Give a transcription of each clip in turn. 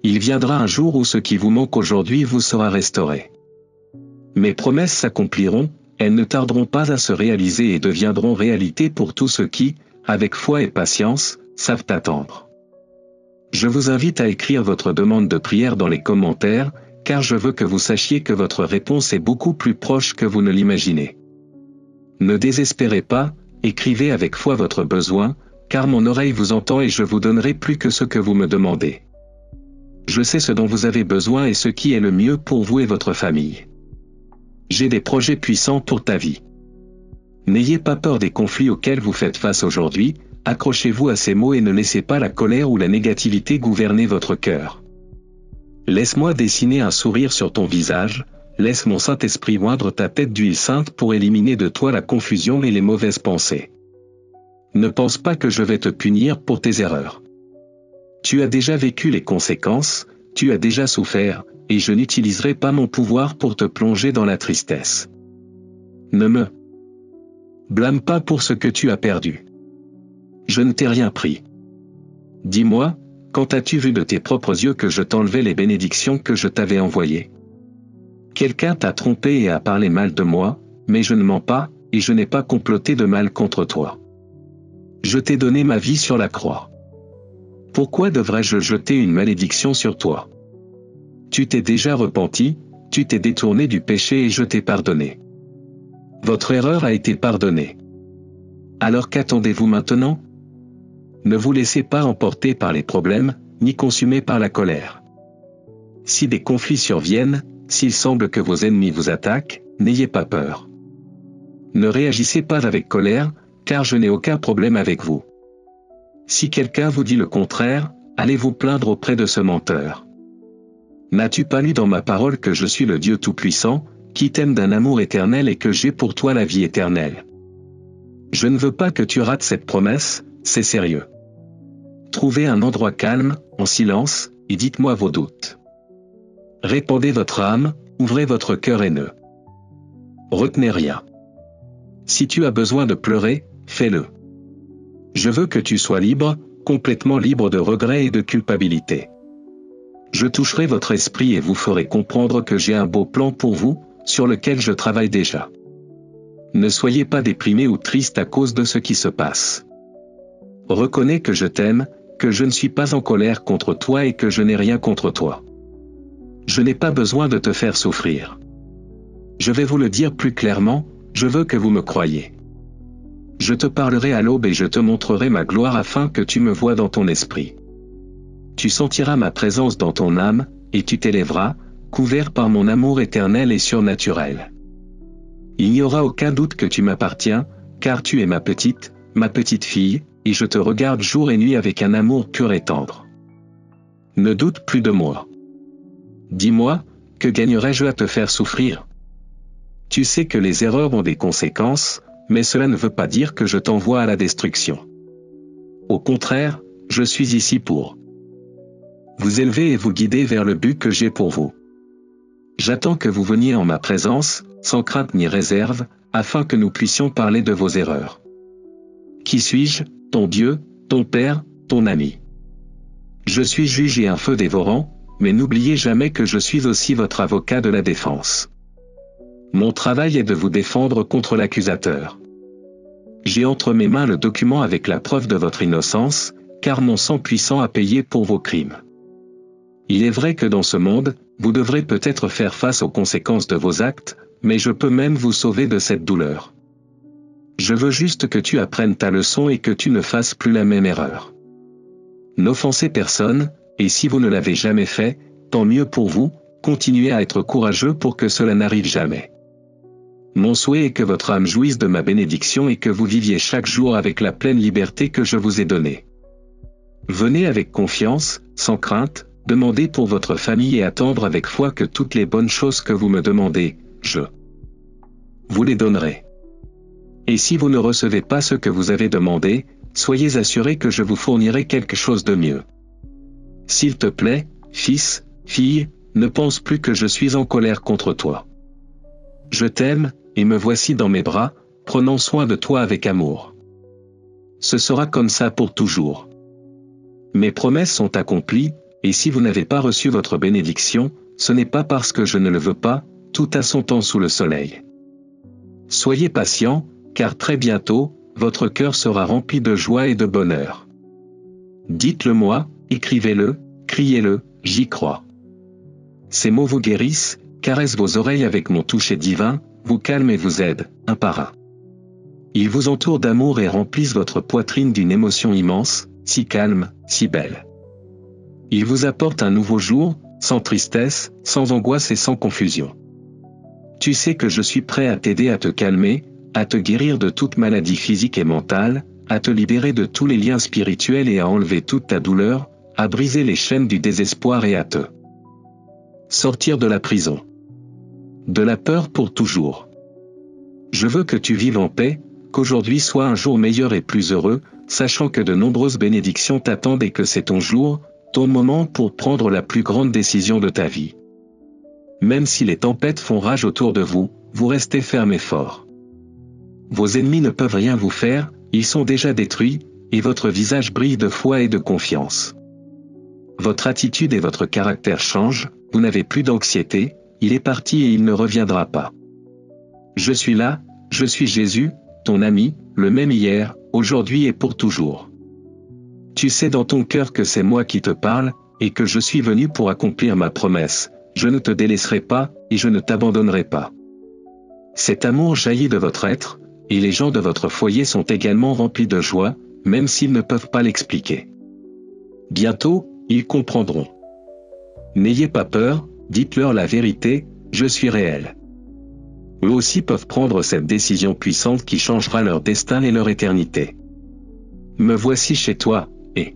Il viendra un jour où ce qui vous manque aujourd'hui vous sera restauré. Mes promesses s'accompliront, elles ne tarderont pas à se réaliser et deviendront réalité pour tous ceux qui, avec foi et patience, savent attendre. Je vous invite à écrire votre demande de prière dans les commentaires, car je veux que vous sachiez que votre réponse est beaucoup plus proche que vous ne l'imaginez. Ne désespérez pas, écrivez avec foi votre besoin, car mon oreille vous entend et je vous donnerai plus que ce que vous me demandez. Je sais ce dont vous avez besoin et ce qui est le mieux pour vous et votre famille. J'ai des projets puissants pour ta vie. N'ayez pas peur des conflits auxquels vous faites face aujourd'hui, accrochez-vous à ces mots et ne laissez pas la colère ou la négativité gouverner votre cœur. Laisse-moi dessiner un sourire sur ton visage, laisse mon Saint-Esprit oindre ta tête d'huile sainte pour éliminer de toi la confusion et les mauvaises pensées. Ne pense pas que je vais te punir pour tes erreurs. Tu as déjà vécu les conséquences, tu as déjà souffert, et je n'utiliserai pas mon pouvoir pour te plonger dans la tristesse. Ne me blâme pas pour ce que tu as perdu. Je ne t'ai rien pris. Dis-moi, quand as-tu vu de tes propres yeux que je t'enlevais les bénédictions que je t'avais envoyées? Quelqu'un t'a trompé et a parlé mal de moi, mais je ne mens pas, et je n'ai pas comploté de mal contre toi. Je t'ai donné ma vie sur la croix. Pourquoi devrais-je jeter une malédiction sur toi? Tu t'es déjà repenti, tu t'es détourné du péché et je t'ai pardonné. Votre erreur a été pardonnée. Alors qu'attendez-vous maintenant? Ne vous laissez pas emporter par les problèmes, ni consumer par la colère. Si des conflits surviennent, s'il semble que vos ennemis vous attaquent, n'ayez pas peur. Ne réagissez pas avec colère, car je n'ai aucun problème avec vous. Si quelqu'un vous dit le contraire, allez vous plaindre auprès de ce menteur. N'as-tu pas lu dans ma parole que je suis le Dieu Tout-Puissant, qui t'aime d'un amour éternel et que j'ai pour toi la vie éternelle? Je ne veux pas que tu rates cette promesse, c'est sérieux. Trouvez un endroit calme, en silence, et dites-moi vos doutes. Répandez votre âme, ouvrez votre cœur haineux. Retenez rien. Si tu as besoin de pleurer, fais-le. Je veux que tu sois libre, complètement libre de regrets et de culpabilité. Je toucherai votre esprit et vous ferai comprendre que j'ai un beau plan pour vous, sur lequel je travaille déjà. Ne soyez pas déprimé ou triste à cause de ce qui se passe. Reconnais que je t'aime, que je ne suis pas en colère contre toi et que je n'ai rien contre toi. Je n'ai pas besoin de te faire souffrir. Je vais vous le dire plus clairement, je veux que vous me croyiez. Je te parlerai à l'aube et je te montrerai ma gloire afin que tu me voies dans ton esprit. Tu sentiras ma présence dans ton âme, et tu t'élèveras, couvert par mon amour éternel et surnaturel. Il n'y aura aucun doute que tu m'appartiens, car tu es ma petite fille, et je te regarde jour et nuit avec un amour pur et tendre. Ne doute plus de moi. Dis-moi, que gagnerais-je à te faire souffrir? Tu sais que les erreurs ont des conséquences, mais cela ne veut pas dire que je t'envoie à la destruction. Au contraire, je suis ici pour vous élever et vous guider vers le but que j'ai pour vous. J'attends que vous veniez en ma présence, sans crainte ni réserve, afin que nous puissions parler de vos erreurs. Qui suis-je, ton Dieu, ton Père, ton ami? Je suis juge et un feu dévorant, mais n'oubliez jamais que je suis aussi votre avocat de la défense. Mon travail est de vous défendre contre l'accusateur. J'ai entre mes mains le document avec la preuve de votre innocence, car mon sang puissant a payé pour vos crimes. Il est vrai que dans ce monde, vous devrez peut-être faire face aux conséquences de vos actes, mais je peux même vous sauver de cette douleur. Je veux juste que tu apprennes ta leçon et que tu ne fasses plus la même erreur. N'offensez personne, et si vous ne l'avez jamais fait, tant mieux pour vous, continuez à être courageux pour que cela n'arrive jamais. Mon souhait est que votre âme jouisse de ma bénédiction et que vous viviez chaque jour avec la pleine liberté que je vous ai donnée. Venez avec confiance, sans crainte, demandez pour votre famille et attendre avec foi que toutes les bonnes choses que vous me demandez, je vous les donnerai. Et si vous ne recevez pas ce que vous avez demandé, soyez assurés que je vous fournirai quelque chose de mieux. S'il te plaît, fils, fille, ne pense plus que je suis en colère contre toi. Je t'aime, et me voici dans mes bras, prenant soin de toi avec amour. Ce sera comme ça pour toujours. Mes promesses sont accomplies, Et si vous n'avez pas reçu votre bénédiction, ce n'est pas parce que je ne le veux pas, tout a son temps sous le soleil. Soyez patient, car très bientôt, votre cœur sera rempli de joie et de bonheur. Dites-le moi, écrivez-le, criez-le, j'y crois. Ces mots vous guérissent, caressent vos oreilles avec mon toucher divin, vous calment et vous aident, un par un. Ils vous entourent d'amour et remplissent votre poitrine d'une émotion immense, si calme, si belle. Ils vous apportent un nouveau jour, sans tristesse, sans angoisse et sans confusion. Tu sais que je suis prêt à t'aider à te calmer, à te guérir de toute maladie physique et mentale, à te libérer de tous les liens spirituels et à enlever toute ta douleur, à briser les chaînes du désespoir et à te sortir de la prison. De la peur pour toujours. Je veux que tu vives en paix, qu'aujourd'hui soit un jour meilleur et plus heureux, sachant que de nombreuses bénédictions t'attendent et que c'est ton jour, ton moment pour prendre la plus grande décision de ta vie. Même si les tempêtes font rage autour de vous, vous restez ferme et fort. Vos ennemis ne peuvent rien vous faire, ils sont déjà détruits, et votre visage brille de foi et de confiance. Votre attitude et votre caractère changent, vous n'avez plus d'anxiété, il est parti et il ne reviendra pas. Je suis là, je suis Jésus, ton ami, le même hier, aujourd'hui et pour toujours. Tu sais dans ton cœur que c'est moi qui te parle, et que je suis venu pour accomplir ma promesse, je ne te délaisserai pas, et je ne t'abandonnerai pas. Cet amour jaillit de votre être, et les gens de votre foyer sont également remplis de joie, même s'ils ne peuvent pas l'expliquer. Bientôt, ils comprendront. N'ayez pas peur, dites-leur la vérité, je suis réel. Eux aussi peuvent prendre cette décision puissante qui changera leur destin et leur éternité. Me voici chez toi, et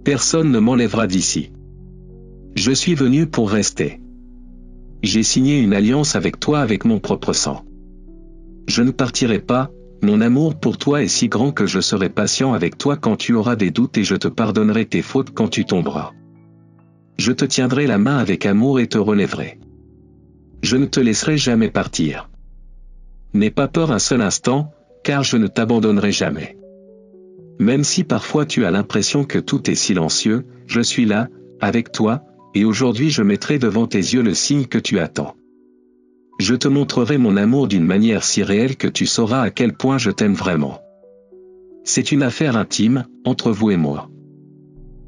personne ne m'enlèvera d'ici. Je suis venu pour rester. J'ai signé une alliance avec toi avec mon propre sang. Je ne partirai pas, mon amour pour toi est si grand que je serai patient avec toi quand tu auras des doutes et je te pardonnerai tes fautes quand tu tomberas. Je te tiendrai la main avec amour et te relèverai. Je ne te laisserai jamais partir. N'aie pas peur un seul instant, car je ne t'abandonnerai jamais. Même si parfois tu as l'impression que tout est silencieux, je suis là, avec toi, et aujourd'hui je mettrai devant tes yeux le signe que tu attends. Je te montrerai mon amour d'une manière si réelle que tu sauras à quel point je t'aime vraiment. C'est une affaire intime, entre vous et moi.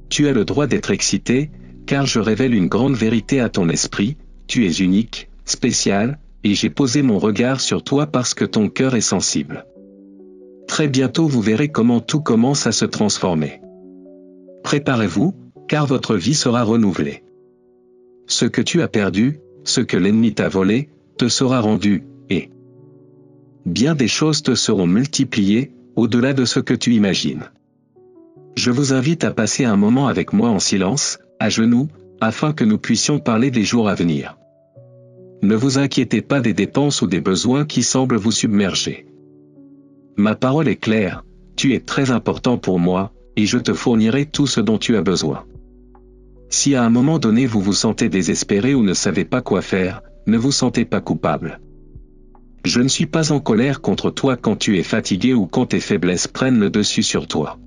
Tu as le droit d'être excité, car je révèle une grande vérité à ton esprit, tu es unique, spécial, et j'ai posé mon regard sur toi parce que ton cœur est sensible. Très bientôt vous verrez comment tout commence à se transformer. Préparez-vous, car votre vie sera renouvelée. Ce que tu as perdu, ce que l'ennemi t'a volé, te sera rendu, et bien des choses te seront multipliées, au-delà de ce que tu imagines. Je vous invite à passer un moment avec moi en silence, à genoux, afin que nous puissions parler des jours à venir. Ne vous inquiétez pas des dépenses ou des besoins qui semblent vous submerger. Ma parole est claire, tu es très important pour moi, et je te fournirai tout ce dont tu as besoin. Si à un moment donné vous vous sentez désespéré ou ne savez pas quoi faire, ne vous sentez pas coupable. Je ne suis pas en colère contre toi quand tu es fatigué ou quand tes faiblesses prennent le dessus sur toi.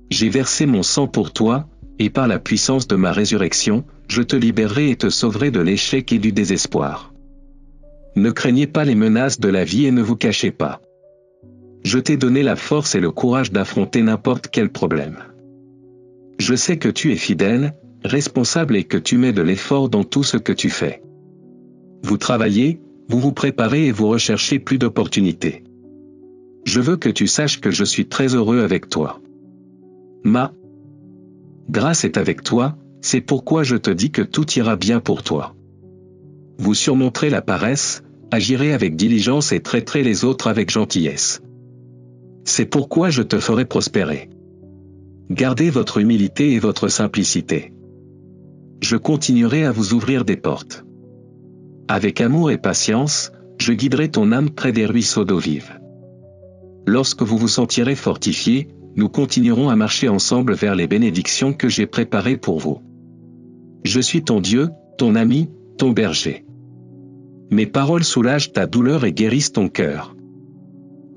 J'ai versé mon sang pour toi, et par la puissance de ma résurrection, je te libérerai et te sauverai de l'échec et du désespoir. Ne craignez pas les menaces de la vie et ne vous cachez pas. Je t'ai donné la force et le courage d'affronter n'importe quel problème. Je sais que tu es fidèle, responsable et que tu mets de l'effort dans tout ce que tu fais. Vous travaillez, vous vous préparez et vous recherchez plus d'opportunités. Je veux que tu saches que je suis très heureux avec toi. Ma grâce est avec toi, c'est pourquoi je te dis que tout ira bien pour toi. Vous surmonterez la paresse, agirez avec diligence et traiterez les autres avec gentillesse. C'est pourquoi je te ferai prospérer. Gardez votre humilité et votre simplicité. Je continuerai à vous ouvrir des portes. Avec amour et patience, je guiderai ton âme près des ruisseaux d'eau vive. Lorsque vous vous sentirez fortifié, nous continuerons à marcher ensemble vers les bénédictions que j'ai préparées pour vous. Je suis ton Dieu, ton ami, ton berger. Mes paroles soulagent ta douleur et guérissent ton cœur.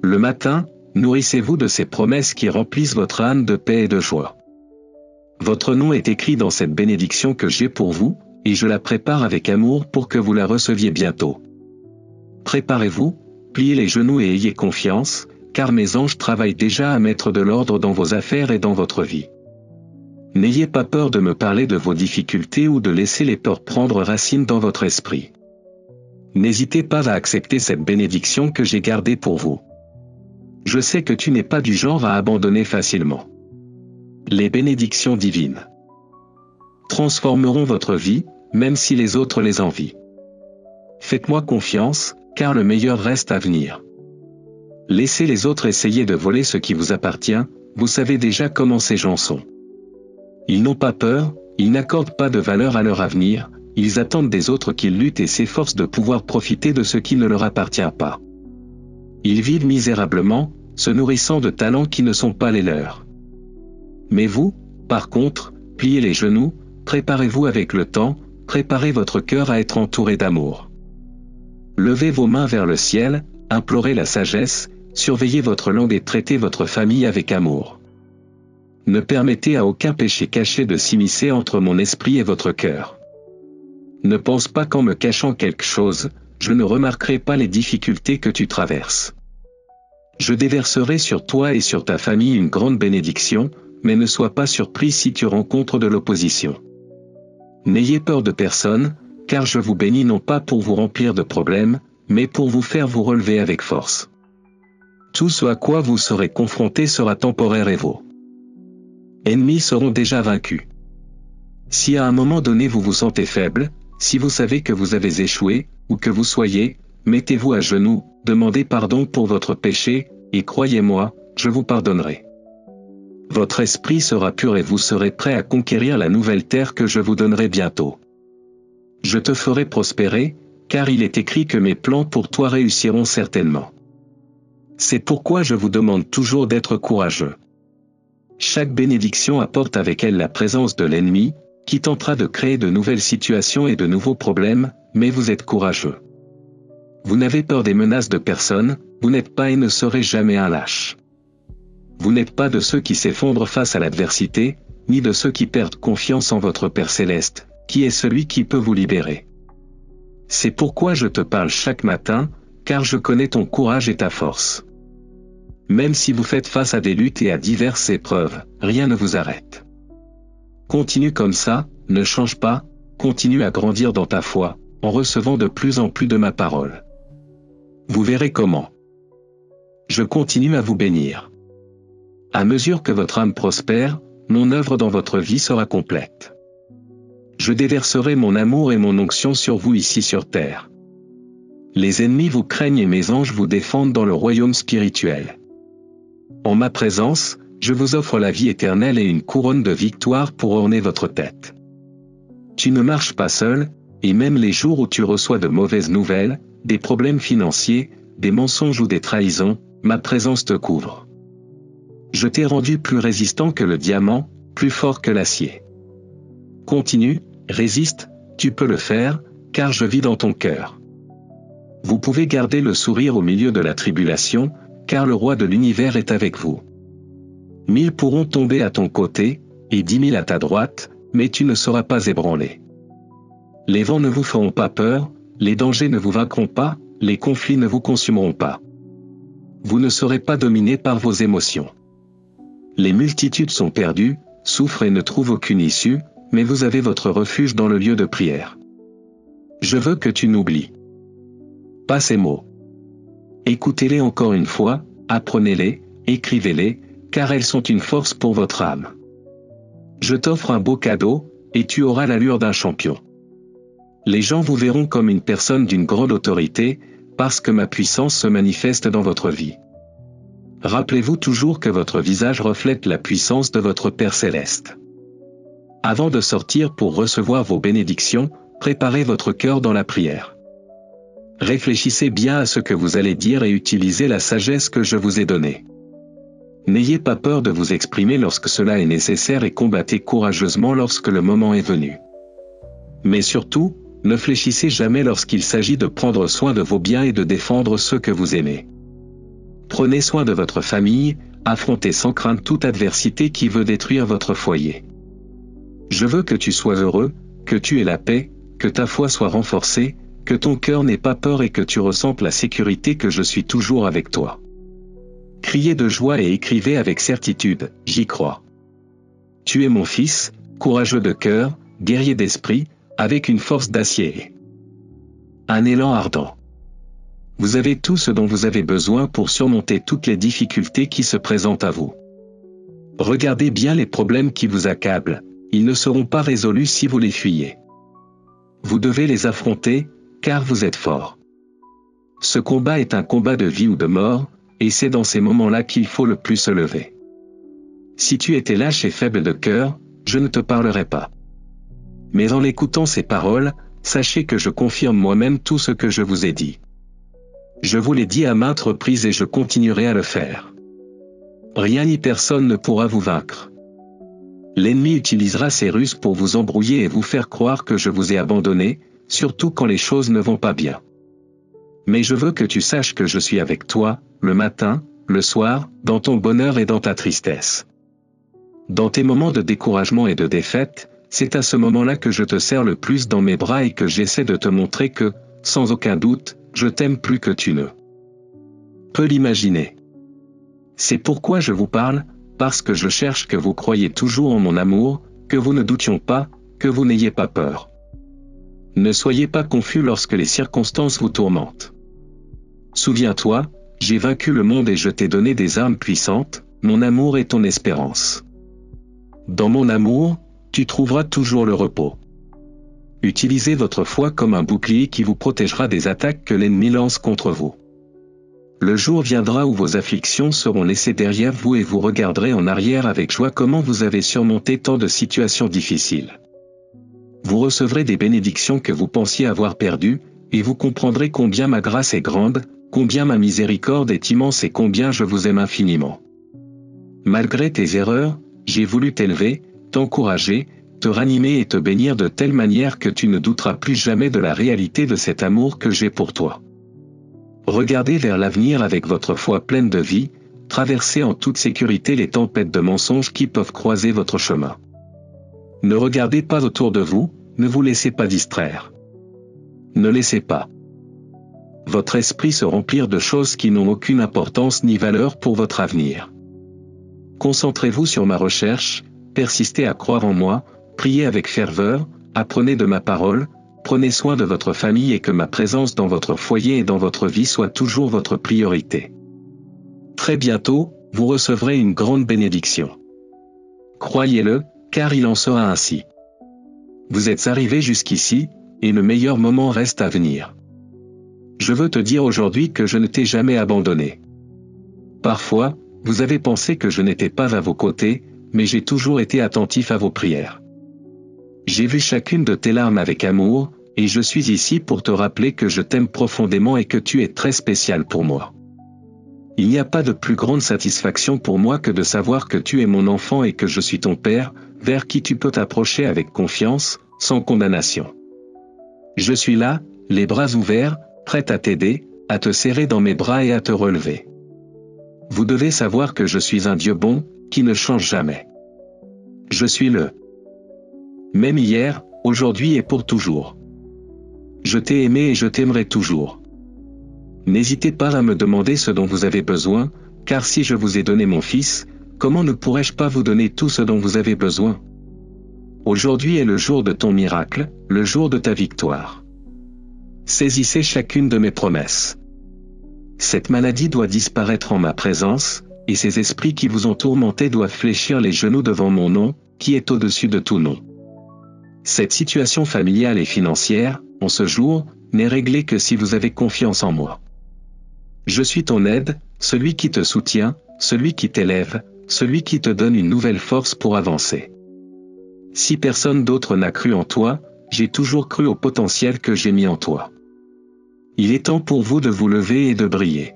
Le matin, nourrissez-vous de ces promesses qui remplissent votre âme de paix et de joie. Votre nom est écrit dans cette bénédiction que j'ai pour vous, et je la prépare avec amour pour que vous la receviez bientôt. Préparez-vous, pliez les genoux et ayez confiance, car mes anges travaillent déjà à mettre de l'ordre dans vos affaires et dans votre vie. N'ayez pas peur de me parler de vos difficultés ou de laisser les peurs prendre racine dans votre esprit. N'hésitez pas à accepter cette bénédiction que j'ai gardée pour vous. Je sais que tu n'es pas du genre à abandonner facilement. Les bénédictions divines transformeront votre vie, même si les autres les envient. Faites-moi confiance, car le meilleur reste à venir. Laissez les autres essayer de voler ce qui vous appartient, vous savez déjà comment ces gens sont. Ils n'ont pas peur, ils n'accordent pas de valeur à leur avenir, ils attendent des autres qu'ils luttent et s'efforcent de pouvoir profiter de ce qui ne leur appartient pas. Ils vivent misérablement, se nourrissant de talents qui ne sont pas les leurs. Mais vous, par contre, pliez les genoux, préparez-vous avec le temps, préparez votre cœur à être entouré d'amour. Levez vos mains vers le ciel, implorez la sagesse, surveillez votre langue et traitez votre famille avec amour. Ne permettez à aucun péché caché de s'immiscer entre mon esprit et votre cœur. Ne pense pas qu'en me cachant quelque chose, je ne remarquerai pas les difficultés que tu traverses. Je déverserai sur toi et sur ta famille une grande bénédiction, mais ne sois pas surpris si tu rencontres de l'opposition. N'ayez peur de personne, car je vous bénis non pas pour vous remplir de problèmes, mais pour vous faire vous relever avec force. Tout ce à quoi vous serez confrontés sera temporaire et vos ennemis seront déjà vaincus. Si à un moment donné vous vous sentez faible, si vous savez que vous avez échoué, ou que vous soyez, mettez-vous à genoux, demandez pardon pour votre péché, et croyez-moi, je vous pardonnerai. Votre esprit sera pur et vous serez prêt à conquérir la nouvelle terre que je vous donnerai bientôt. Je te ferai prospérer, car il est écrit que mes plans pour toi réussiront certainement. C'est pourquoi je vous demande toujours d'être courageux. Chaque bénédiction apporte avec elle la présence de l'ennemi, qui tentera de créer de nouvelles situations et de nouveaux problèmes, mais vous êtes courageux. Vous n'avez peur des menaces de personne, vous n'êtes pas et ne serez jamais un lâche. Vous n'êtes pas de ceux qui s'effondrent face à l'adversité, ni de ceux qui perdent confiance en votre Père Céleste, qui est celui qui peut vous libérer. C'est pourquoi je te parle chaque matin, car je connais ton courage et ta force. Même si vous faites face à des luttes et à diverses épreuves, rien ne vous arrête. Continue comme ça, ne change pas, continue à grandir dans ta foi, en recevant de plus en plus de ma parole. Vous verrez comment. Je continue à vous bénir. À mesure que votre âme prospère, mon œuvre dans votre vie sera complète. Je déverserai mon amour et mon onction sur vous ici sur terre. Les ennemis vous craignent et mes anges vous défendent dans le royaume spirituel. En ma présence, je vous offre la vie éternelle et une couronne de victoire pour orner votre tête. Tu ne marches pas seul, et même les jours où tu reçois de mauvaises nouvelles, des problèmes financiers, des mensonges ou des trahisons, ma présence te couvre. Je t'ai rendu plus résistant que le diamant, plus fort que l'acier. Continue, résiste, tu peux le faire, car je vis dans ton cœur. Vous pouvez garder le sourire au milieu de la tribulation, car le roi de l'univers est avec vous. 1000 pourront tomber à ton côté, et 10 000 à ta droite, mais tu ne seras pas ébranlé. Les vents ne vous feront pas peur, les dangers ne vous vaincront pas, les conflits ne vous consumeront pas. Vous ne serez pas dominé par vos émotions. Les multitudes sont perdues, souffrent et ne trouvent aucune issue, mais vous avez votre refuge dans le lieu de prière. Je veux que tu n'oublies pas ces mots. Écoutez-les encore une fois, apprenez-les, écrivez-les, car elles sont une force pour votre âme. Je t'offre un beau cadeau, et tu auras l'allure d'un champion. Les gens vous verront comme une personne d'une grande autorité, parce que ma puissance se manifeste dans votre vie. Rappelez-vous toujours que votre visage reflète la puissance de votre Père Céleste. Avant de sortir pour recevoir vos bénédictions, préparez votre cœur dans la prière. Réfléchissez bien à ce que vous allez dire et utilisez la sagesse que je vous ai donnée. N'ayez pas peur de vous exprimer lorsque cela est nécessaire et combattez courageusement lorsque le moment est venu. Mais surtout, ne fléchissez jamais lorsqu'il s'agit de prendre soin de vos biens et de défendre ceux que vous aimez. Prenez soin de votre famille, affrontez sans crainte toute adversité qui veut détruire votre foyer. Je veux que tu sois heureux, que tu aies la paix, que ta foi soit renforcée, que ton cœur n'ait pas peur et que tu ressentes la sécurité que je suis toujours avec toi. Criez de joie et écrivez avec certitude, j'y crois. Tu es mon fils, courageux de cœur, guerrier d'esprit, avec une force d'acier. Un élan ardent. Vous avez tout ce dont vous avez besoin pour surmonter toutes les difficultés qui se présentent à vous. Regardez bien les problèmes qui vous accablent, ils ne seront pas résolus si vous les fuyez. Vous devez les affronter, car vous êtes fort. Ce combat est un combat de vie ou de mort, et c'est dans ces moments-là qu'il faut le plus se lever. Si tu étais lâche et faible de cœur, je ne te parlerais pas. Mais en écoutant ces paroles, sachez que je confirme moi-même tout ce que je vous ai dit. Je vous l'ai dit à maintes reprises et je continuerai à le faire. Rien ni personne ne pourra vous vaincre. L'ennemi utilisera ses ruses pour vous embrouiller et vous faire croire que je vous ai abandonné, surtout quand les choses ne vont pas bien. Mais je veux que tu saches que je suis avec toi, le matin, le soir, dans ton bonheur et dans ta tristesse. Dans tes moments de découragement et de défaite, c'est à ce moment-là que je te serre le plus dans mes bras et que j'essaie de te montrer que, sans aucun doute, je t'aime plus que tu ne peux l'imaginer. C'est pourquoi je vous parle, parce que je cherche que vous croyiez toujours en mon amour, que vous ne doutions pas, que vous n'ayez pas peur. Ne soyez pas confus lorsque les circonstances vous tourmentent. Souviens-toi, j'ai vaincu le monde et je t'ai donné des armes puissantes, mon amour est ton espérance. Dans mon amour, tu trouveras toujours le repos. Utilisez votre foi comme un bouclier qui vous protégera des attaques que l'ennemi lance contre vous. Le jour viendra où vos afflictions seront laissées derrière vous et vous regarderez en arrière avec joie comment vous avez surmonté tant de situations difficiles. Vous recevrez des bénédictions que vous pensiez avoir perdues, et vous comprendrez combien ma grâce est grande, combien ma miséricorde est immense et combien je vous aime infiniment. Malgré tes erreurs, j'ai voulu t'élever, t'encourager, te ranimer et te bénir de telle manière que tu ne douteras plus jamais de la réalité de cet amour que j'ai pour toi. Regardez vers l'avenir avec votre foi pleine de vie, traversez en toute sécurité les tempêtes de mensonges qui peuvent croiser votre chemin. Ne regardez pas autour de vous, ne vous laissez pas distraire. Ne laissez pas votre esprit se remplir de choses qui n'ont aucune importance ni valeur pour votre avenir. Concentrez-vous sur ma recherche, persistez à croire en moi, priez avec ferveur, apprenez de ma parole, prenez soin de votre famille et que ma présence dans votre foyer et dans votre vie soit toujours votre priorité. Très bientôt, vous recevrez une grande bénédiction. Croyez-le, car il en sera ainsi. Vous êtes arrivé jusqu'ici, et le meilleur moment reste à venir. Je veux te dire aujourd'hui que je ne t'ai jamais abandonné. Parfois, vous avez pensé que je n'étais pas à vos côtés, mais j'ai toujours été attentif à vos prières. J'ai vu chacune de tes larmes avec amour, et je suis ici pour te rappeler que je t'aime profondément et que tu es très spécial pour moi. Il n'y a pas de plus grande satisfaction pour moi que de savoir que tu es mon enfant et que je suis ton père, vers qui tu peux t'approcher avec confiance, sans condamnation. Je suis là, les bras ouverts, prêt à t'aider, à te serrer dans mes bras et à te relever. Vous devez savoir que je suis un Dieu bon, qui ne change jamais. Je suis le même hier, aujourd'hui et pour toujours. Je t'ai aimé et je t'aimerai toujours. N'hésitez pas à me demander ce dont vous avez besoin, car si je vous ai donné mon Fils, comment ne pourrais-je pas vous donner tout ce dont vous avez besoin? Aujourd'hui est le jour de ton miracle, le jour de ta victoire. Saisissez chacune de mes promesses. Cette maladie doit disparaître en ma présence, et ces esprits qui vous ont tourmenté doivent fléchir les genoux devant mon nom, qui est au-dessus de tout nom. Cette situation familiale et financière, en ce jour, n'est réglée que si vous avez confiance en moi. Je suis ton aide, celui qui te soutient, celui qui t'élève, celui qui te donne une nouvelle force pour avancer. Si personne d'autre n'a cru en toi, j'ai toujours cru au potentiel que j'ai mis en toi. Il est temps pour vous de vous lever et de briller.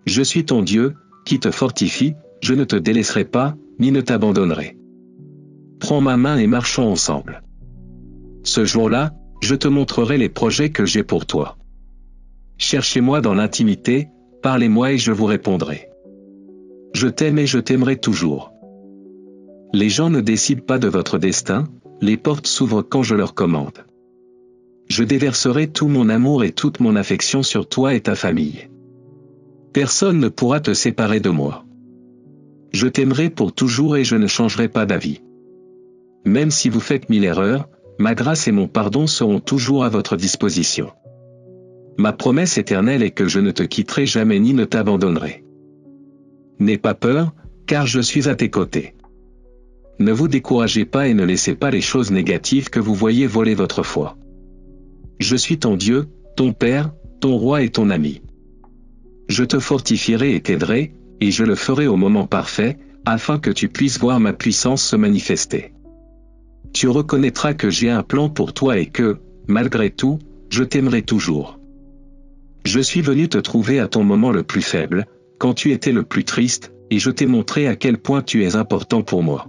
Je suis ton Dieu, qui te fortifie, je ne te délaisserai pas, ni ne t'abandonnerai. Prends ma main et marchons ensemble. Ce jour-là, je te montrerai les projets que j'ai pour toi. Cherchez-moi dans l'intimité, parlez-moi et je vous répondrai. Je t'aime et je t'aimerai toujours. Les gens ne décident pas de votre destin, les portes s'ouvrent quand je leur commande. Je déverserai tout mon amour et toute mon affection sur toi et ta famille. Personne ne pourra te séparer de moi. Je t'aimerai pour toujours et je ne changerai pas d'avis. Même si vous faites 1000 erreurs, ma grâce et mon pardon seront toujours à votre disposition. Ma promesse éternelle est que je ne te quitterai jamais ni ne t'abandonnerai. N'aie pas peur, car je suis à tes côtés. Ne vous découragez pas et ne laissez pas les choses négatives que vous voyez voler votre foi. Je suis ton Dieu, ton Père, ton Roi et ton ami. Je te fortifierai et t'aiderai, et je le ferai au moment parfait, afin que tu puisses voir ma puissance se manifester. Tu reconnaîtras que j'ai un plan pour toi et que, malgré tout, je t'aimerai toujours. Je suis venu te trouver à ton moment le plus faible, quand tu étais le plus triste, et je t'ai montré à quel point tu es important pour moi.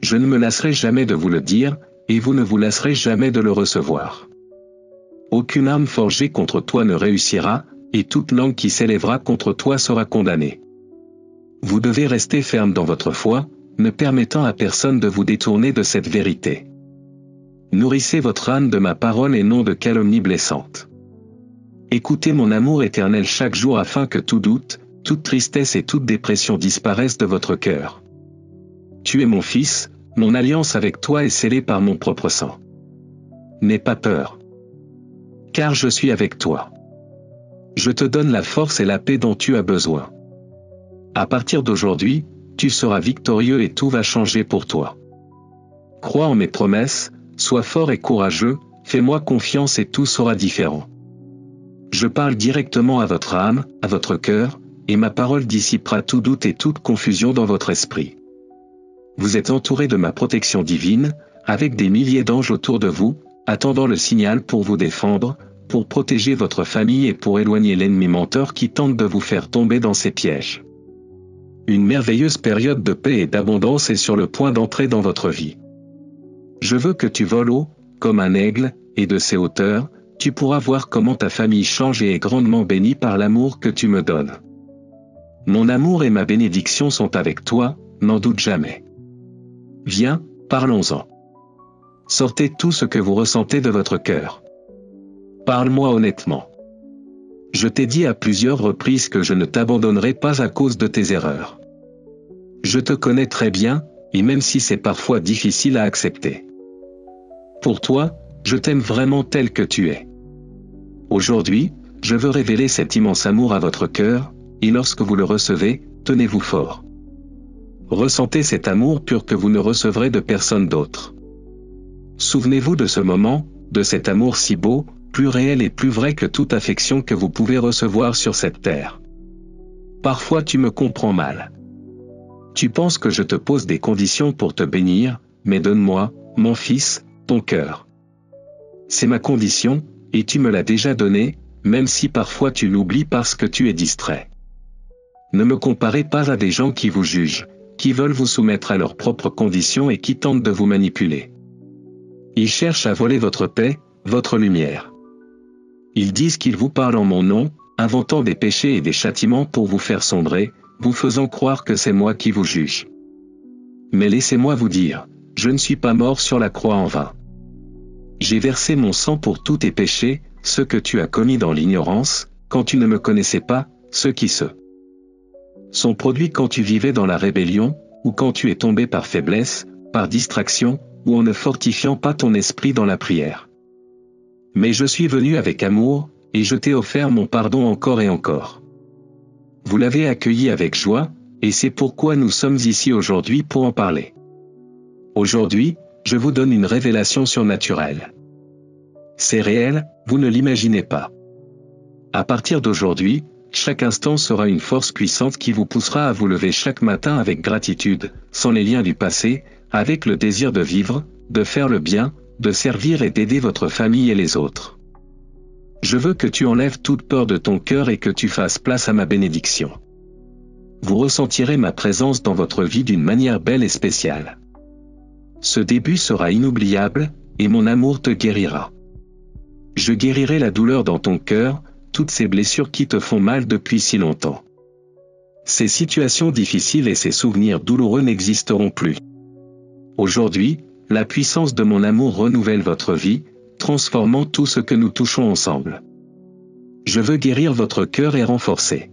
Je ne me lasserai jamais de vous le dire, et vous ne vous lasserez jamais de le recevoir. Aucune arme forgée contre toi ne réussira, et toute langue qui s'élèvera contre toi sera condamnée. Vous devez rester ferme dans votre foi, ne permettant à personne de vous détourner de cette vérité. Nourrissez votre âme de ma parole et non de calomnies blessantes. Écoutez mon amour éternel chaque jour afin que tout doute, toute tristesse et toute dépression disparaissent de votre cœur. Tu es mon fils, mon alliance avec toi est scellée par mon propre sang. N'aie pas peur. Car je suis avec toi. Je te donne la force et la paix dont tu as besoin. À partir d'aujourd'hui, tu seras victorieux et tout va changer pour toi. Crois en mes promesses, sois fort et courageux, fais-moi confiance et tout sera différent. Je parle directement à votre âme, à votre cœur, et ma parole dissipera tout doute et toute confusion dans votre esprit. Vous êtes entouré de ma protection divine, avec des milliers d'anges autour de vous, attendant le signal pour vous défendre, pour protéger votre famille et pour éloigner l'ennemi menteur qui tente de vous faire tomber dans ses pièges. Une merveilleuse période de paix et d'abondance est sur le point d'entrer dans votre vie. Je veux que tu voles haut, comme un aigle, et de ses hauteurs, tu pourras voir comment ta famille change et est grandement bénie par l'amour que tu me donnes. Mon amour et ma bénédiction sont avec toi, n'en doute jamais. Viens, parlons-en. Sortez tout ce que vous ressentez de votre cœur. Parle-moi honnêtement. Je t'ai dit à plusieurs reprises que je ne t'abandonnerai pas à cause de tes erreurs. Je te connais très bien, et même si c'est parfois difficile à accepter. Pour toi, je t'aime vraiment tel que tu es. Aujourd'hui, je veux révéler cet immense amour à votre cœur, et lorsque vous le recevez, tenez-vous fort. Ressentez cet amour pur que vous ne recevrez de personne d'autre. Souvenez-vous de ce moment, de cet amour si beau, plus réel et plus vrai que toute affection que vous pouvez recevoir sur cette terre. Parfois tu me comprends mal. Tu penses que je te pose des conditions pour te bénir, mais donne-moi, mon fils, ton cœur. C'est ma condition, et tu me l'as déjà donnée, même si parfois tu l'oublies parce que tu es distrait. Ne me comparez pas à des gens qui vous jugent, qui veulent vous soumettre à leurs propres conditions et qui tentent de vous manipuler. Ils cherchent à voler votre paix, votre lumière. Ils disent qu'ils vous parlent en mon nom, inventant des péchés et des châtiments pour vous faire sombrer, vous faisant croire que c'est moi qui vous juge. Mais laissez-moi vous dire, je ne suis pas mort sur la croix en vain. J'ai versé mon sang pour tous tes péchés, ceux que tu as commis dans l'ignorance, quand tu ne me connaissais pas, ceux qui sont produits quand tu vivais dans la rébellion, ou quand tu es tombé par faiblesse, par distraction, ou en ne fortifiant pas ton esprit dans la prière. Mais je suis venu avec amour, et je t'ai offert mon pardon encore et encore. Vous l'avez accueilli avec joie, et c'est pourquoi nous sommes ici aujourd'hui pour en parler. Aujourd'hui, je vous donne une révélation surnaturelle. C'est réel, vous ne l'imaginez pas. À partir d'aujourd'hui, chaque instant sera une force puissante qui vous poussera à vous lever chaque matin avec gratitude, sans les liens du passé, avec le désir de vivre, de faire le bien, de servir et d'aider votre famille et les autres. Je veux que tu enlèves toute peur de ton cœur et que tu fasses place à ma bénédiction. Vous ressentirez ma présence dans votre vie d'une manière belle et spéciale. Ce début sera inoubliable, et mon amour te guérira. Je guérirai la douleur dans ton cœur, toutes ces blessures qui te font mal depuis si longtemps. Ces situations difficiles et ces souvenirs douloureux n'existeront plus. Aujourd'hui, la puissance de mon amour renouvelle votre vie, transformant tout ce que nous touchons ensemble. Je veux guérir votre cœur et renforcer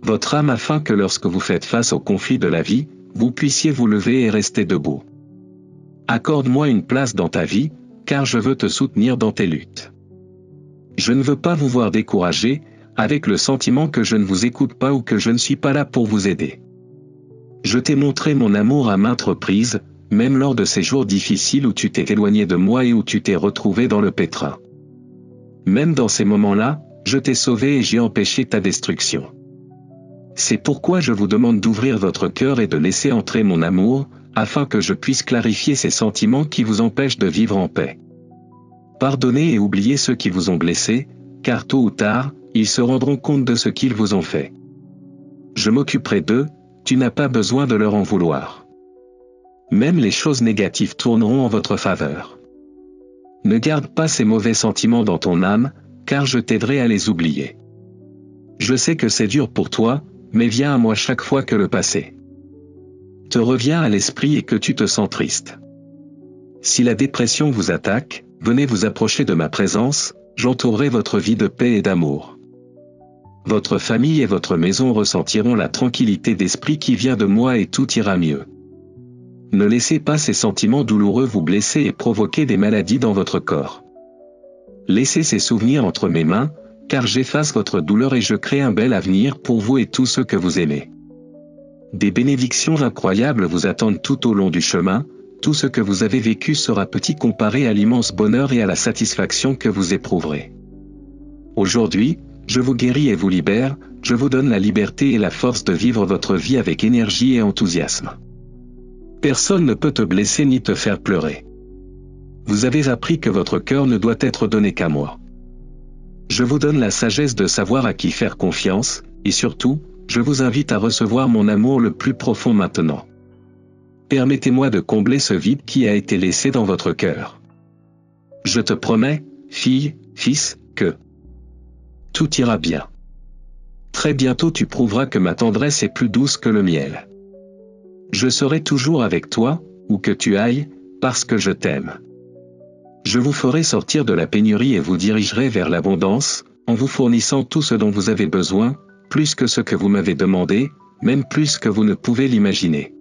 votre âme afin que lorsque vous faites face aux conflits de la vie, vous puissiez vous lever et rester debout. Accorde-moi une place dans ta vie, car je veux te soutenir dans tes luttes. Je ne veux pas vous voir découragé, avec le sentiment que je ne vous écoute pas ou que je ne suis pas là pour vous aider. Je t'ai montré mon amour à maintes reprises, même lors de ces jours difficiles où tu t'es éloigné de moi et où tu t'es retrouvé dans le pétrin. Même dans ces moments-là, je t'ai sauvé et j'ai empêché ta destruction. C'est pourquoi je vous demande d'ouvrir votre cœur et de laisser entrer mon amour, afin que je puisse clarifier ces sentiments qui vous empêchent de vivre en paix. Pardonnez et oubliez ceux qui vous ont blessé, car tôt ou tard, ils se rendront compte de ce qu'ils vous ont fait. Je m'occuperai d'eux, tu n'as pas besoin de leur en vouloir. Même les choses négatives tourneront en votre faveur. Ne garde pas ces mauvais sentiments dans ton âme, car je t'aiderai à les oublier. Je sais que c'est dur pour toi, mais viens à moi chaque fois que le passé te revient à l'esprit et que tu te sens triste. Si la dépression vous attaque, venez vous approcher de ma présence, j'entourerai votre vie de paix et d'amour. Votre famille et votre maison ressentiront la tranquillité d'esprit qui vient de moi et tout ira mieux. Ne laissez pas ces sentiments douloureux vous blesser et provoquer des maladies dans votre corps. Laissez ces souvenirs entre mes mains, car j'efface votre douleur et je crée un bel avenir pour vous et tous ceux que vous aimez. Des bénédictions incroyables vous attendent tout au long du chemin, tout ce que vous avez vécu sera petit comparé à l'immense bonheur et à la satisfaction que vous éprouverez. Aujourd'hui, je vous guéris et vous libère, je vous donne la liberté et la force de vivre votre vie avec énergie et enthousiasme. Personne ne peut te blesser ni te faire pleurer. Vous avez appris que votre cœur ne doit être donné qu'à moi. Je vous donne la sagesse de savoir à qui faire confiance, et surtout, je vous invite à recevoir mon amour le plus profond maintenant. Permettez-moi de combler ce vide qui a été laissé dans votre cœur. Je te promets, fille, fils, que tout ira bien. Très bientôt tu prouveras que ma tendresse est plus douce que le miel. Je serai toujours avec toi, où que tu ailles, parce que je t'aime. Je vous ferai sortir de la pénurie et vous dirigerai vers l'abondance, en vous fournissant tout ce dont vous avez besoin, plus que ce que vous m'avez demandé, même plus que vous ne pouvez l'imaginer.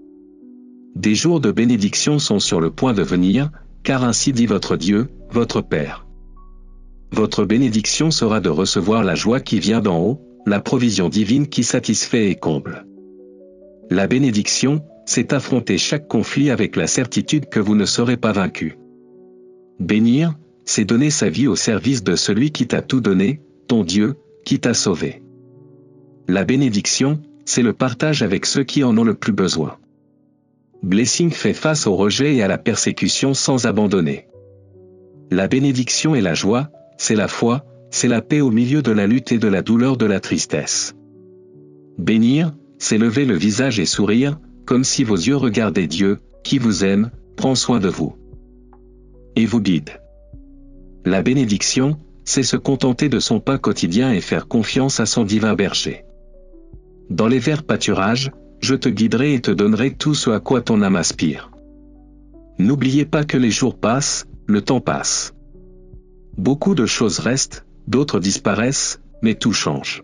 Des jours de bénédiction sont sur le point de venir, car ainsi dit votre Dieu, votre Père. Votre bénédiction sera de recevoir la joie qui vient d'en haut, la provision divine qui satisfait et comble. La bénédiction, c'est affronter chaque conflit avec la certitude que vous ne serez pas vaincu. Bénir, c'est donner sa vie au service de celui qui t'a tout donné, ton Dieu, qui t'a sauvé. La bénédiction, c'est le partage avec ceux qui en ont le plus besoin. Blessing fait face au rejet et à la persécution sans abandonner. La bénédiction et la joie, c'est la foi, c'est la paix au milieu de la lutte et de la douleur de la tristesse. Bénir, c'est lever le visage et sourire, comme si vos yeux regardaient Dieu, qui vous aime, prend soin de vous et vous guide. La bénédiction, c'est se contenter de son pain quotidien et faire confiance à son divin berger. Dans les verts pâturages, je te guiderai et te donnerai tout ce à quoi ton âme aspire. N'oubliez pas que les jours passent, le temps passe. Beaucoup de choses restent, d'autres disparaissent, mais tout change.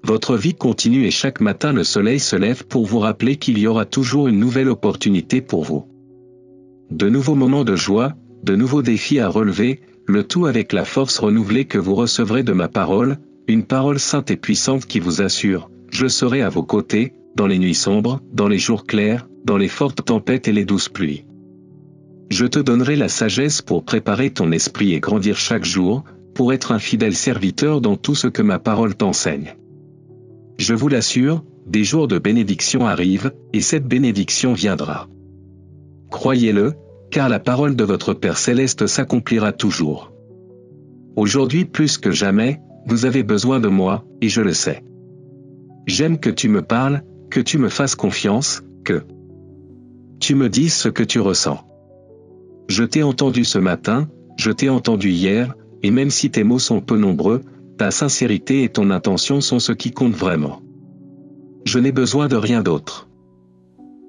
Votre vie continue et chaque matin le soleil se lève pour vous rappeler qu'il y aura toujours une nouvelle opportunité pour vous. De nouveaux moments de joie, de nouveaux défis à relever, le tout avec la force renouvelée que vous recevrez de ma parole, une parole sainte et puissante qui vous assure, je serai à vos côtés, dans les nuits sombres, dans les jours clairs, dans les fortes tempêtes et les douces pluies. Je te donnerai la sagesse pour préparer ton esprit et grandir chaque jour, pour être un fidèle serviteur dans tout ce que ma parole t'enseigne. Je vous l'assure, des jours de bénédiction arrivent, et cette bénédiction viendra. Croyez-le, car la parole de votre Père Céleste s'accomplira toujours. Aujourd'hui plus que jamais, vous avez besoin de moi, et je le sais. J'aime que tu me parles, que tu me fasses confiance, que tu me dises ce que tu ressens. Je t'ai entendu ce matin, je t'ai entendu hier, et même si tes mots sont peu nombreux, ta sincérité et ton intention sont ce qui compte vraiment. Je n'ai besoin de rien d'autre.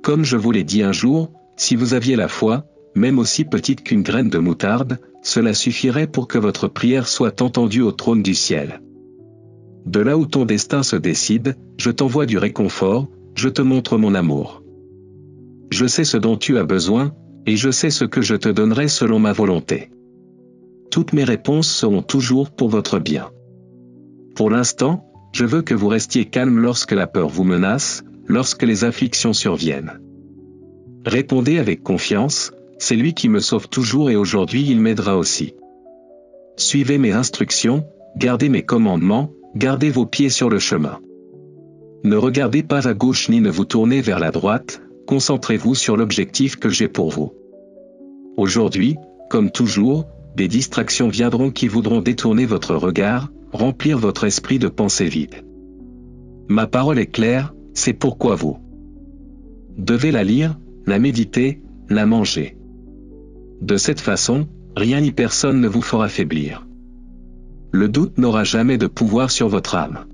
Comme je vous l'ai dit un jour, si vous aviez la foi, même aussi petite qu'une graine de moutarde, cela suffirait pour que votre prière soit entendue au trône du ciel. De là où ton destin se décide, je t'envoie du réconfort, je te montre mon amour. Je sais ce dont tu as besoin, et je sais ce que je te donnerai selon ma volonté. Toutes mes réponses seront toujours pour votre bien. Pour l'instant, je veux que vous restiez calme lorsque la peur vous menace, lorsque les afflictions surviennent. Répondez avec confiance, c'est lui qui me sauve toujours et aujourd'hui il m'aidera aussi. Suivez mes instructions, gardez mes commandements, gardez vos pieds sur le chemin. Ne regardez pas à gauche ni ne vous tournez vers la droite, concentrez-vous sur l'objectif que j'ai pour vous. Aujourd'hui, comme toujours, des distractions viendront qui voudront détourner votre regard, remplir votre esprit de pensées vides. Ma parole est claire, c'est pourquoi vous devez la lire, la méditer, la manger. De cette façon, rien ni personne ne vous fera faiblir. Le doute n'aura jamais de pouvoir sur votre âme.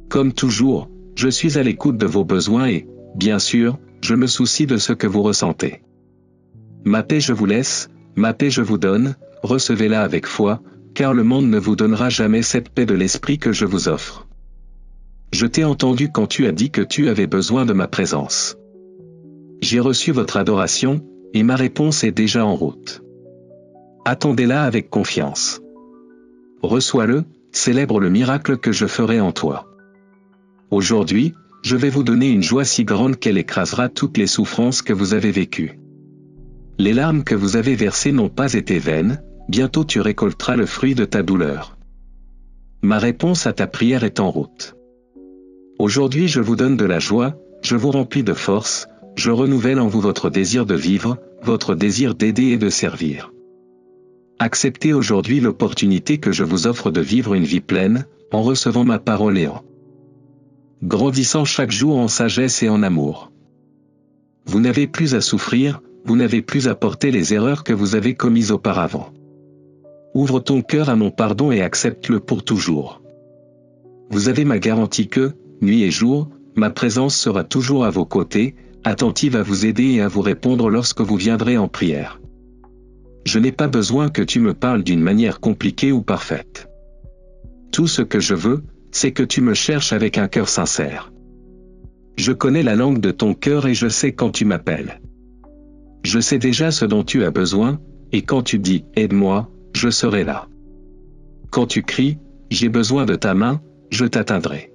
Comme toujours, je suis à l'écoute de vos besoins et, bien sûr, je me soucie de ce que vous ressentez. Ma paix je vous laisse, ma paix je vous donne, recevez-la avec foi, car le monde ne vous donnera jamais cette paix de l'esprit que je vous offre. Je t'ai entendu quand tu as dit que tu avais besoin de ma présence. J'ai reçu votre adoration, et ma réponse est déjà en route. Attendez-la avec confiance. Reçois-le, célèbre le miracle que je ferai en toi. Aujourd'hui, je vais vous donner une joie si grande qu'elle écrasera toutes les souffrances que vous avez vécues. Les larmes que vous avez versées n'ont pas été vaines, bientôt tu récolteras le fruit de ta douleur. Ma réponse à ta prière est en route. Aujourd'hui je vous donne de la joie, je vous remplis de force, je renouvelle en vous votre désir de vivre, votre désir d'aider et de servir. Acceptez aujourd'hui l'opportunité que je vous offre de vivre une vie pleine, en recevant ma parole et en grandissant chaque jour en sagesse et en amour. Vous n'avez plus à souffrir, vous n'avez plus à porter les erreurs que vous avez commises auparavant. Ouvre ton cœur à mon pardon et accepte-le pour toujours. Vous avez ma garantie que, nuit et jour, ma présence sera toujours à vos côtés, attentive à vous aider et à vous répondre lorsque vous viendrez en prière. Je n'ai pas besoin que tu me parles d'une manière compliquée ou parfaite. Tout ce que je veux, c'est que tu me cherches avec un cœur sincère. Je connais la langue de ton cœur et je sais quand tu m'appelles. Je sais déjà ce dont tu as besoin, et quand tu dis « aide-moi », je serai là. Quand tu cries « j'ai besoin de ta main », je t'atteindrai.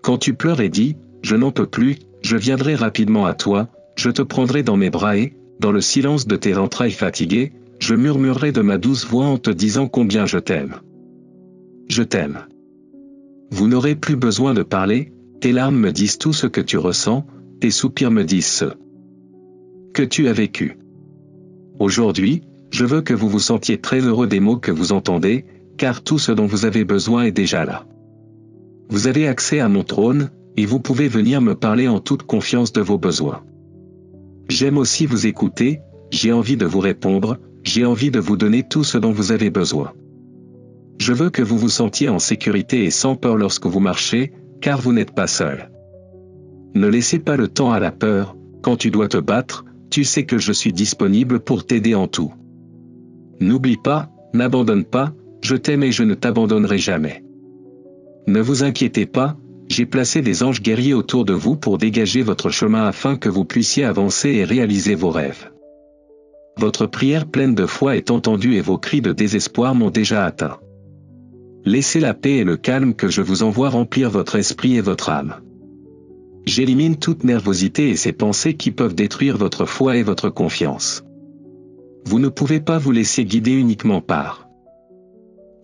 Quand tu pleures et dis « je n'en peux plus », je viendrai rapidement à toi, je te prendrai dans mes bras et, dans le silence de tes entrailles fatiguées, je murmurerai de ma douce voix en te disant combien je t'aime. Je t'aime. Vous n'aurez plus besoin de parler, tes larmes me disent tout ce que tu ressens, tes soupirs me disent ce que tu as vécu. Aujourd'hui, je veux que vous vous sentiez très heureux des mots que vous entendez, car tout ce dont vous avez besoin est déjà là. Vous avez accès à mon trône, et vous pouvez venir me parler en toute confiance de vos besoins. J'aime aussi vous écouter, j'ai envie de vous répondre, j'ai envie de vous donner tout ce dont vous avez besoin. Je veux que vous vous sentiez en sécurité et sans peur lorsque vous marchez, car vous n'êtes pas seul. Ne laissez pas le temps à la peur, quand tu dois te battre, tu sais que je suis disponible pour t'aider en tout. N'oublie pas, n'abandonne pas, je t'aime et je ne t'abandonnerai jamais. Ne vous inquiétez pas, j'ai placé des anges guerriers autour de vous pour dégager votre chemin afin que vous puissiez avancer et réaliser vos rêves. Votre prière pleine de foi est entendue et vos cris de désespoir m'ont déjà atteint. Laissez la paix et le calme que je vous envoie remplir votre esprit et votre âme. J'élimine toute nervosité et ces pensées qui peuvent détruire votre foi et votre confiance. Vous ne pouvez pas vous laisser guider uniquement par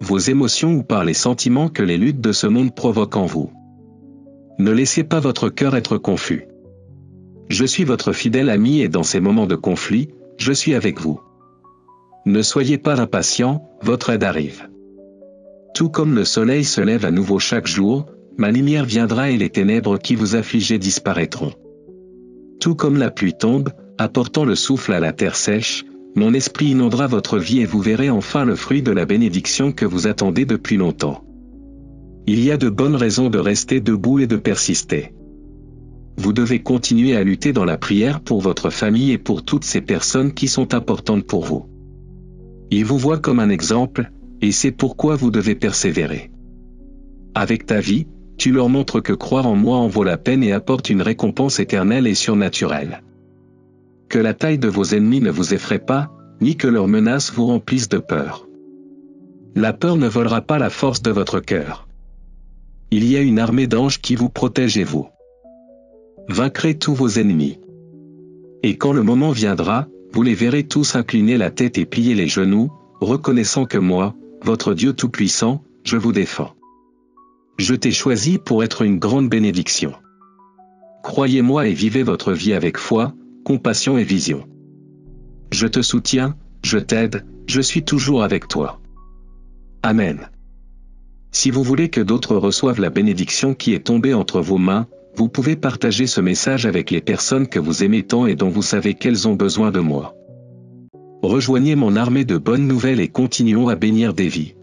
vos émotions ou par les sentiments que les luttes de ce monde provoquent en vous. Ne laissez pas votre cœur être confus. Je suis votre fidèle ami et dans ces moments de conflit, je suis avec vous. Ne soyez pas impatients, votre aide arrive. Tout comme le soleil se lève à nouveau chaque jour, ma lumière viendra et les ténèbres qui vous affligeaient disparaîtront. Tout comme la pluie tombe, apportant le souffle à la terre sèche, mon esprit inondera votre vie et vous verrez enfin le fruit de la bénédiction que vous attendez depuis longtemps. Il y a de bonnes raisons de rester debout et de persister. vous devez continuer à lutter dans la prière pour votre famille et pour toutes ces personnes qui sont importantes pour vous. Ils vous voient comme un exemple, et c'est pourquoi vous devez persévérer. Avec ta vie, tu leur montres que croire en moi en vaut la peine et apporte une récompense éternelle et surnaturelle. Que la taille de vos ennemis ne vous effraie pas, ni que leurs menaces vous remplissent de peur. La peur ne volera pas la force de votre cœur. Il y a une armée d'anges qui vous protège et vous vaincrez tous vos ennemis. Et quand le moment viendra, vous les verrez tous incliner la tête et plier les genoux, reconnaissant que moi, votre Dieu Tout-Puissant, je vous défends. Je t'ai choisi pour être une grande bénédiction. Croyez-moi et vivez votre vie avec foi, compassion et vision. Je te soutiens, je t'aide, je suis toujours avec toi. Amen. Si vous voulez que d'autres reçoivent la bénédiction qui est tombée entre vos mains, vous pouvez partager ce message avec les personnes que vous aimez tant et dont vous savez qu'elles ont besoin de moi. Rejoignez mon armée de bonnes nouvelles et continuons à bénir des vies.